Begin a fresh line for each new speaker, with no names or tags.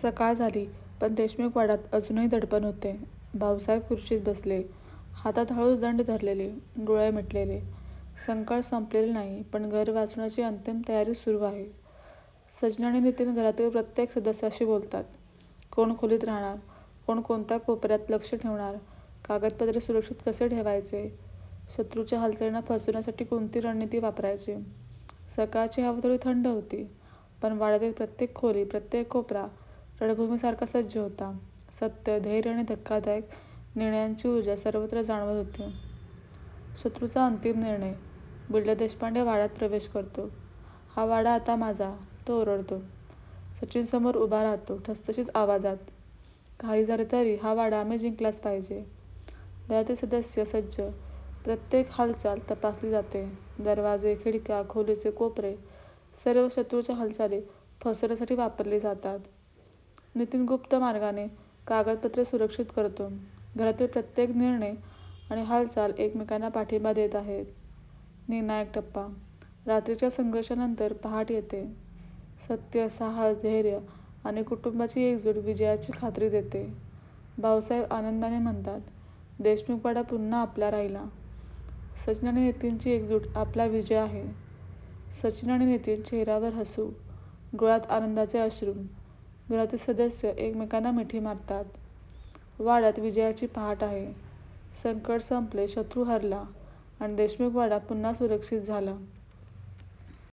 सकाळ झाली, पण देशमुख वाड्यात अजूनही दडपण होते. भाऊसाहेब खुर्चीत बसले, हातात हळूच दंड धरलेले, डोळे मिटलेले. संकट संपलेले नाही, पण घर वाचवण्याची अंतिम तयारी सुरू आहे. सचिन आणि नितीन घरातील प्रत्येक सदस्याशी बोलतात. कोण खोलीत राहणार, कोण कोणत्या कोपऱ्यात लक्ष ठेवणार, कागदपत्रे सुरक्षित कसे ठेवायचे, शत्रूच्या हालचालींना फसवण्यासाठी कोणती रणनीती वापरायची. सकाळची हवा थोडी थंड होती, पण वाड्यातील प्रत्येक खोली, प्रत्येक कोपरा रणभूमीसारखा सज्ज होता. सत्य, धैर्य आणि धक्कादायक निर्णयांची ऊर्जा सर्वत्र जाणवत होती. शत्रूचा अंतिम निर्णय. बिल्डर देशपांडे वाड्यात प्रवेश करतो. हा वाडा आता माझा, तो ओरडतो. सचिन समोर उभा राहतो, ठसठशीत आवाजात. काही झाले तरी हा वाडा आम्ही जिंकलाच पाहिजे. घरातील सदस्य सज्ज. प्रत्येक हालचाल तपासली जाते. दरवाजे, खिडक्या, खोलीचे कोपरे, सर्व शत्रूच्या हालचाली फसवण्यासाठी वापरली जातात. नितीन गुप्त मार्गाने कागदपत्रे सुरक्षित करतो. घरातील प्रत्येक निर्णय आणि हालचाल एकमेकांना पाठिंबा देत आहेत. निर्णायक टप्पा. रात्रीच्या संघर्षानंतर पहाट येते. सत्य, साहस, धैर्य आणि कुटुंबाची एकजूट विजयाची खात्री देते. भाऊसाहेब आनंदाने म्हणतात, देशमुख वाडा पुन्हा आपला राहिला. सचिन आणि नितीनची एकजूट आपला विजय आहे. सचिन आणि नितीन चेहऱ्यावर हसू, डोळ्यात आनंदाचे अश्रू. घरातील सदस्य एकमेकांना मिठी मारतात. वाड्यात विजयाची पहाट आहे. संकट संपले, शत्रू हरला आणि देशमुख वाडा पुन्हा सुरक्षित झाला.